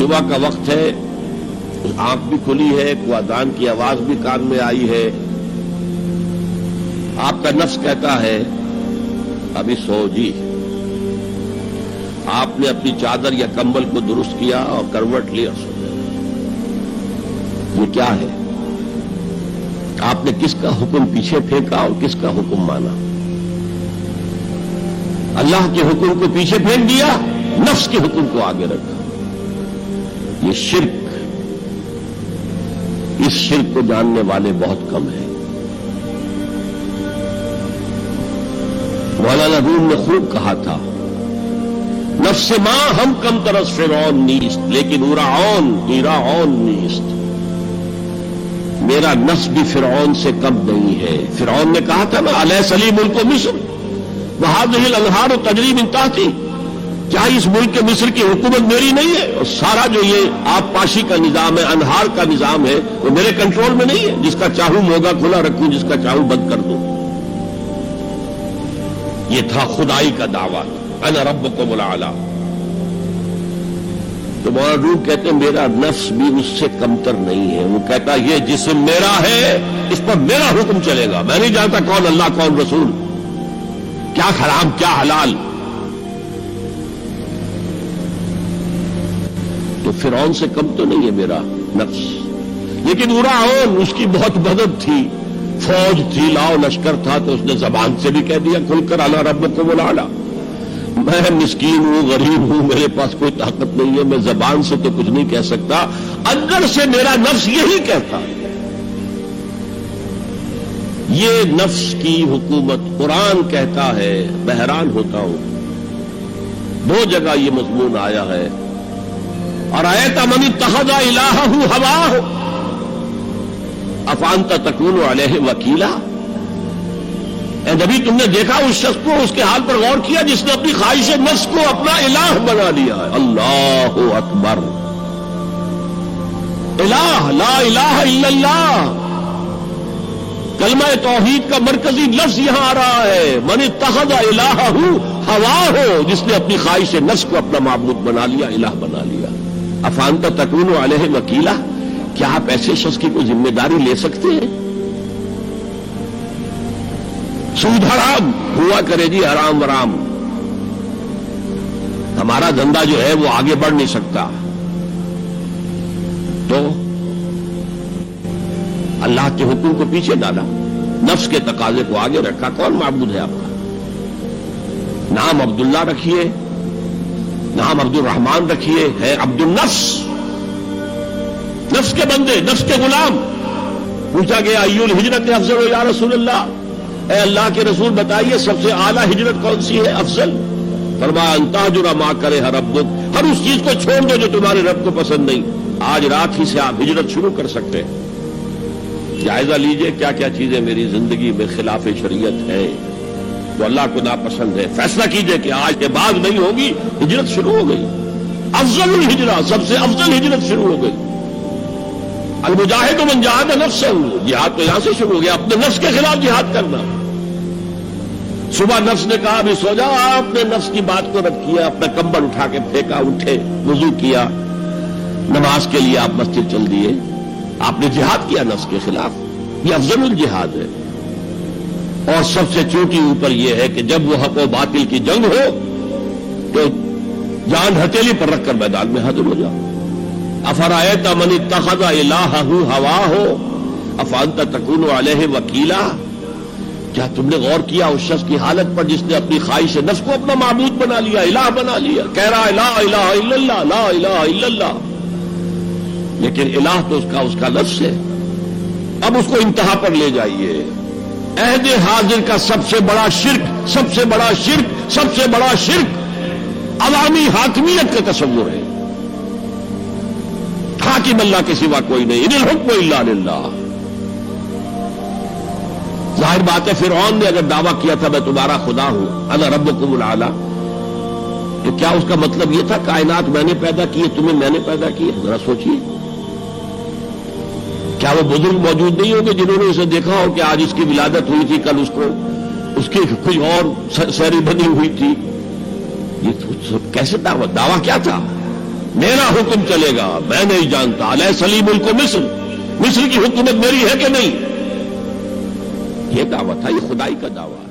صبح کا وقت ہے، آنکھ بھی کھلی ہے، کوئی اذان کی آواز بھی کان میں آئی ہے، آپ کا نفس کہتا ہے ابھی سو جی. آپ نے اپنی چادر یا کمبل کو درست کیا اور کروٹ لیا سو گئے. یہ کیا ہے؟ آپ نے کس کا حکم پیچھے پھینکا اور کس کا حکم مانا؟ اللہ کے حکم کو پیچھے پھینک دیا، نفس کے حکم کو آگے رکھا. یہ شرک، اس شرک کو جاننے والے بہت کم ہیں. مولانا روم نے خوب کہا تھا، نفس ما ہم کم ترس فرعون نیست لیکن ایراعون نیست. میرا نفس بھی فرعون سے کم نہیں ہے. فرعون نے کہا تھا نا الیس لی ملک مصر وہذہ الانہار تجری من تحتی، کیا اس ملک مصر کی حکومت میری نہیں ہے؟ اور سارا جو یہ آب پاشی کا نظام ہے، انہار کا نظام ہے، وہ میرے کنٹرول میں نہیں ہے؟ جس کا چاہوں موگا کھلا رکھوں، جس کا چاہوں بند کر دوں. یہ تھا خدائی کا دعویٰ، انا ربکم الاعلی. تو مولانا روم کہتے ہیں میرا نفس بھی اس سے کمتر نہیں ہے. وہ کہتا یہ جسم میرا ہے، اس پر میرا حکم چلے گا. میں نہیں جانتا کون اللہ کون رسول، کیا حرام کیا حلال. تو فرعون سے کم تو نہیں ہے میرا نفس. لیکن ایراعون اس کی بہت مدد تھی، فوج تھی، لاؤ لشکر تھا، تو اس نے زبان سے بھی کہہ دیا کھل کر انا ربکم الاعلی. میں مسکین ہوں، غریب ہوں، میرے پاس کوئی طاقت نہیں ہے، میں زبان سے تو کچھ نہیں کہہ سکتا، اندر سے میرا نفس یہی کہتا. یہ نفس کی حکومت قرآن کہتا ہے. میں حیران ہوتا ہوں، 2 جگہ یہ مضمون آیا ہے. ارأیت من اتخذ الہہ ہواہ افانت تکون علیہ وکیلا. اے نبی تم نے دیکھا اس شخص کو، اس کے حال پر غور کیا جس نے اپنی خواہش نفس کو اپنا الہ بنا لیا ہے. اللہ اکبر. الہ، لا الہ الا اللہ، کلمہ توحید کا مرکزی لفظ یہاں آ رہا ہے. من اتخذ الہہ ہواہ، جس نے اپنی خواہش نفس کو اپنا معبود بنا لیا، الہ بنا لیا. افانت تکون علیہ وکیلا، کیا آپ ایسے شخص کی کوئی ذمہ داری لے سکتے ہیں؟ سود حرام ہوا کرے جی، حرام ورام، ہمارا دھندا جو ہے وہ آگے بڑھ نہیں سکتا. تو اللہ کے حکم کو پیچھے ڈالا، نفس کے تقاضے کو آگے رکھا. کون معبود ہے آپ کا؟ نام عبداللہ رکھیے، نام عبد الرحمان رکھیے، ہے عبد النفس، نفس کے بندے، نفس کے غلام. پوچھا گیا ای الہجرت افضل یا رسول اللہ، اے اللہ کے رسول بتائیے سب سے اعلیٰ ہجرت کون سی ہے، افضل؟ فرمایا ان تہجر ما کرہ ربک، ہر اس چیز کو چھوڑ دو جو تمہارے رب کو پسند نہیں. آج رات ہی سے آپ ہجرت شروع کر سکتے ہیں. جائزہ لیجئے کیا کیا چیزیں میری زندگی میں خلاف شریعت ہے، وہ اللہ کو ناپسند ہے. فیصلہ کیجئے کہ آج کے بعد نہیں ہوگی. ہجرت شروع ہو گئی، افضل الہجرہ، سب سے افضل ہجرت شروع ہو گئی. المجاہد من جاہد نفسہ، جہاد تو یہاں سے شروع ہو گیا، اپنے نفس کے خلاف جہاد کرنا. صبح نفس نے کہا ابھی سو جاؤ، آپ نے نفس کی بات کو رد کیا، اپنا کمبل اٹھا کے پھینکا، اٹھے، وضو کیا، نماز کے لیے آپ مسجد چل دیے. آپ نے جہاد کیا نفس کے خلاف. یہ افضل الجہاد ہے. اور سب سے چوٹی اوپر یہ ہے کہ جب وہ حق و باطل کی جنگ ہو تو جان ہتھیلی پر رکھ کر میدان میں حاضر ہو جاؤ. افرأیت من اتخذ الہہ ہواہ افانت تکون علیہ وکیلا. کیا تم نے غور کیا اس شخص کی حالت پر جس نے اپنی خواہش نفس کو اپنا معبود بنا لیا، الہ بنا لیا؟ کہہ رہا ہے لا الہ الا اللہ، لا الہ الا اللہ، لیکن الہ تو اس کا لفظ ہے. اب اس کو انتہا پر لے جائیے. عہد حاضر کا سب سے بڑا شرک، سب سے بڑا شرک، سب سے بڑا شرک عوامی حاکمیت کا تصور ہے. حاکم اللہ کے سوا کوئی نہیں، ان الحکم الا للہ. ظاہر بات ہے فرعون نے اگر دعویٰ کیا تھا میں تمہارا خدا ہوں، انا ربکم الاعلی، تو کیا اس کا مطلب یہ تھا کائنات میں نے پیدا کی ہے، تمہیں میں نے پیدا کی ہے؟ ذرا سوچیے. کیا وہ بزرگ موجود نہیں ہوں گے جنہوں نے اسے دیکھا ہو کہ آج اس کی ولادت ہوئی تھی، کل اس کی کوئی اور سیری بنی ہوئی تھی؟ یہ کیسے دعویٰ کیا تھا؟ میرا حکم چلے گا، میں نہیں جانتا۔ علیہ سلیم ملک مصر، مصر کی حکومت میری ہے کہ نہیں؟ یہ دعویٰ تھا، یہ خدائی کا دعویٰ۔